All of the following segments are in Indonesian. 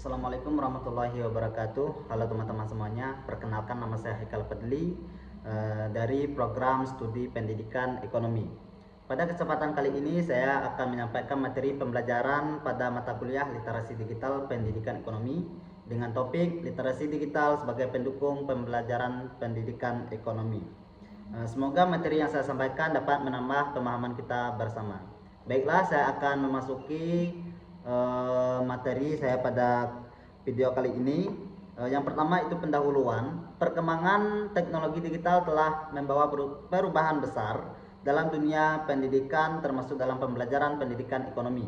Assalamualaikum warahmatullahi wabarakatuh. Halo teman-teman semuanya, perkenalkan nama saya Haikal Fadli dari program studi pendidikan ekonomi. Pada kesempatan kali ini saya akan menyampaikan materi pembelajaran pada mata kuliah literasi digital pendidikan ekonomi dengan topik literasi digital sebagai pendukung pembelajaran pendidikan ekonomi. Semoga materi yang saya sampaikan dapat menambah pemahaman kita bersama. Baiklah, saya akan memasuki materi saya pada video kali ini. Yang pertama itu pendahuluan. Perkembangan teknologi digital telah membawa perubahan besar dalam dunia pendidikan, termasuk dalam pembelajaran pendidikan ekonomi.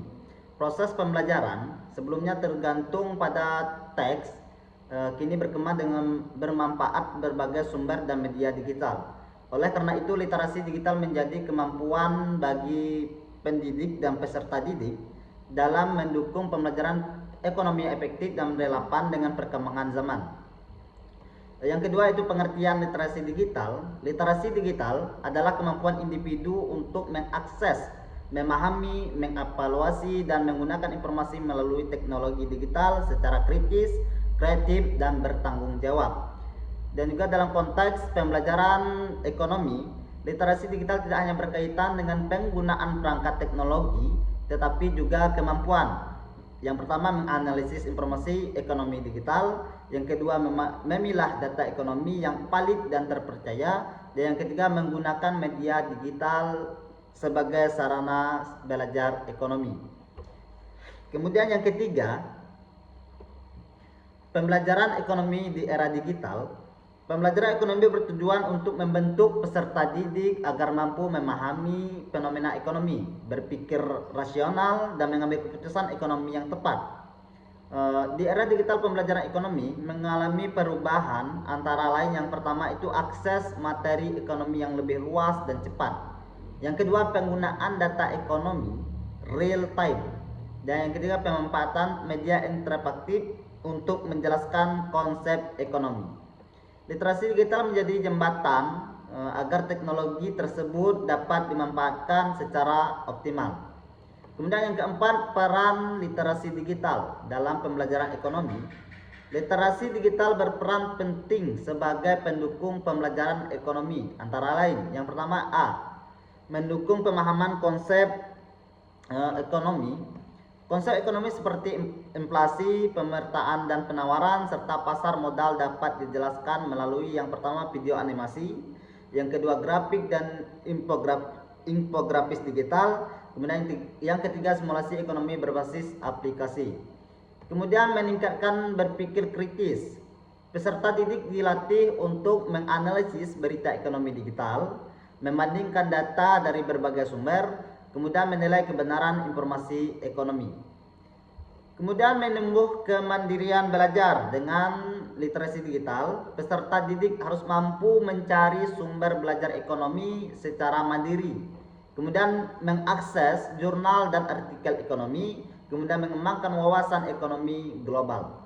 Proses pembelajaran sebelumnya tergantung pada teks, kini berkembang dengan bermanfaat berbagai sumber dan media digital. Oleh karena itu, literasi digital menjadi kemampuan bagi pendidik dan peserta didik dalam mendukung pembelajaran ekonomi efektif dan relevan dengan perkembangan zaman. Yang kedua itu pengertian literasi digital. Literasi digital adalah kemampuan individu untuk mengakses, memahami, mengevaluasi, dan menggunakan informasi melalui teknologi digital secara kritis, kreatif, dan bertanggung jawab. Dan juga dalam konteks pembelajaran ekonomi, literasi digital tidak hanya berkaitan dengan penggunaan perangkat teknologi, tetapi juga kemampuan. Yang pertama, menganalisis informasi ekonomi digital. Yang kedua, memilah data ekonomi yang valid dan terpercaya. Dan yang ketiga, menggunakan media digital sebagai sarana belajar ekonomi. Kemudian yang ketiga, pembelajaran ekonomi di era digital. Pembelajaran ekonomi bertujuan untuk membentuk peserta didik agar mampu memahami fenomena ekonomi, berpikir rasional, dan mengambil keputusan ekonomi yang tepat. Di era digital, pembelajaran ekonomi mengalami perubahan, antara lain yang pertama itu akses materi ekonomi yang lebih luas dan cepat. Yang kedua, penggunaan data ekonomi real time. Dan yang ketiga, pemanfaatan media interaktif untuk menjelaskan konsep ekonomi. Literasi digital menjadi jembatan agar teknologi tersebut dapat dimanfaatkan secara optimal. Kemudian yang keempat, peran literasi digital dalam pembelajaran ekonomi. Literasi digital berperan penting sebagai pendukung pembelajaran ekonomi, antara lain yang pertama mendukung pemahaman konsep ekonomi. Konsep ekonomi seperti inflasi, pemetaan dan penawaran, serta pasar modal dapat dijelaskan melalui yang pertama video animasi, yang kedua grafik dan infografis digital, kemudian yang ketiga simulasi ekonomi berbasis aplikasi. Kemudian meningkatkan berpikir kritis. Peserta didik dilatih untuk menganalisis berita ekonomi digital, membandingkan data dari berbagai sumber, kemudian menilai kebenaran informasi ekonomi. Kemudian menumbuh kemandirian belajar. Dengan literasi digital, peserta didik harus mampu mencari sumber belajar ekonomi secara mandiri, kemudian mengakses jurnal dan artikel ekonomi, kemudian mengembangkan wawasan ekonomi global.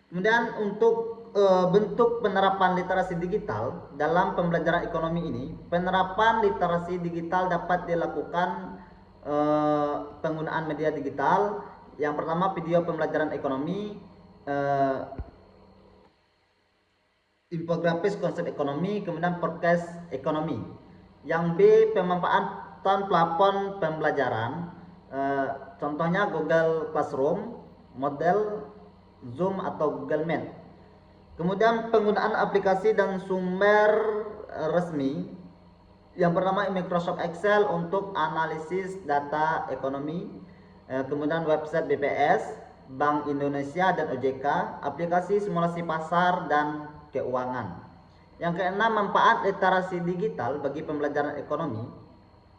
Kemudian untuk bentuk penerapan literasi digital dalam pembelajaran ekonomi ini, penerapan literasi digital dapat dilakukan penggunaan media digital. Yang pertama, video pembelajaran ekonomi, infografis konsep ekonomi, kemudian podcast ekonomi. Yang B, pemanfaatan platform pembelajaran, contohnya Google Classroom, model Zoom atau Google Meet. Kemudian penggunaan aplikasi dan sumber resmi. Yang pertama, Microsoft Excel untuk analisis data ekonomi, kemudian website BPS, Bank Indonesia dan OJK, aplikasi simulasi pasar dan keuangan. Yang keenam, manfaat literasi digital bagi pembelajaran ekonomi.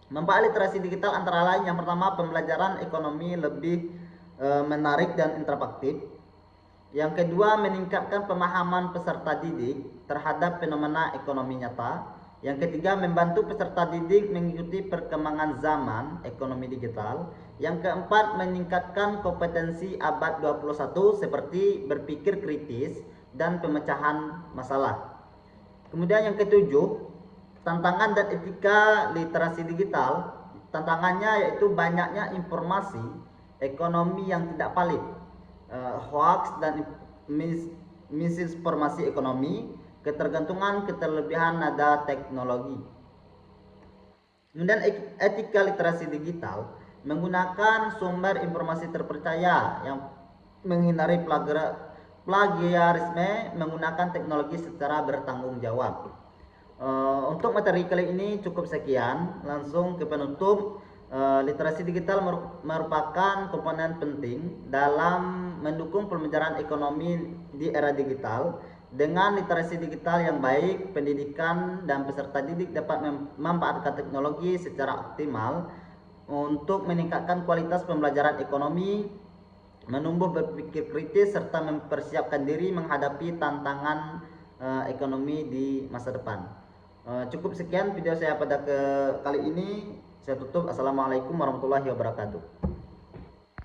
Manfaat literasi digital antara lain yang pertama, pembelajaran ekonomi lebih menarik dan interaktif. Yang kedua, meningkatkan pemahaman peserta didik terhadap fenomena ekonomi nyata. Yang ketiga, membantu peserta didik mengikuti perkembangan zaman ekonomi digital. Yang keempat, meningkatkan kompetensi abad 21 seperti berpikir kritis dan pemecahan masalah. Kemudian yang ketujuh, tantangan dan etika literasi digital. Tantangannya yaitu banyaknya informasi ekonomi yang tidak valid. hoax dan misinformasi ekonomi, ketergantungan kelebihan nada teknologi. Kemudian etika literasi digital, menggunakan sumber informasi terpercaya yang menghindari plagiarisme, menggunakan teknologi secara bertanggung jawab. Untuk materi kali ini cukup sekian. Langsung ke penutup. Literasi digital merupakan komponen penting dalam mendukung pembelajaran ekonomi di era digital. Dengan literasi digital yang baik, pendidikan dan peserta didik dapat memanfaatkan teknologi secara optimal untuk meningkatkan kualitas pembelajaran ekonomi, menumbuh berpikir kritis, serta mempersiapkan diri menghadapi tantangan ekonomi di masa depan. Cukup sekian video saya pada kali ini. Saya tutup. Assalamualaikum warahmatullahi wabarakatuh.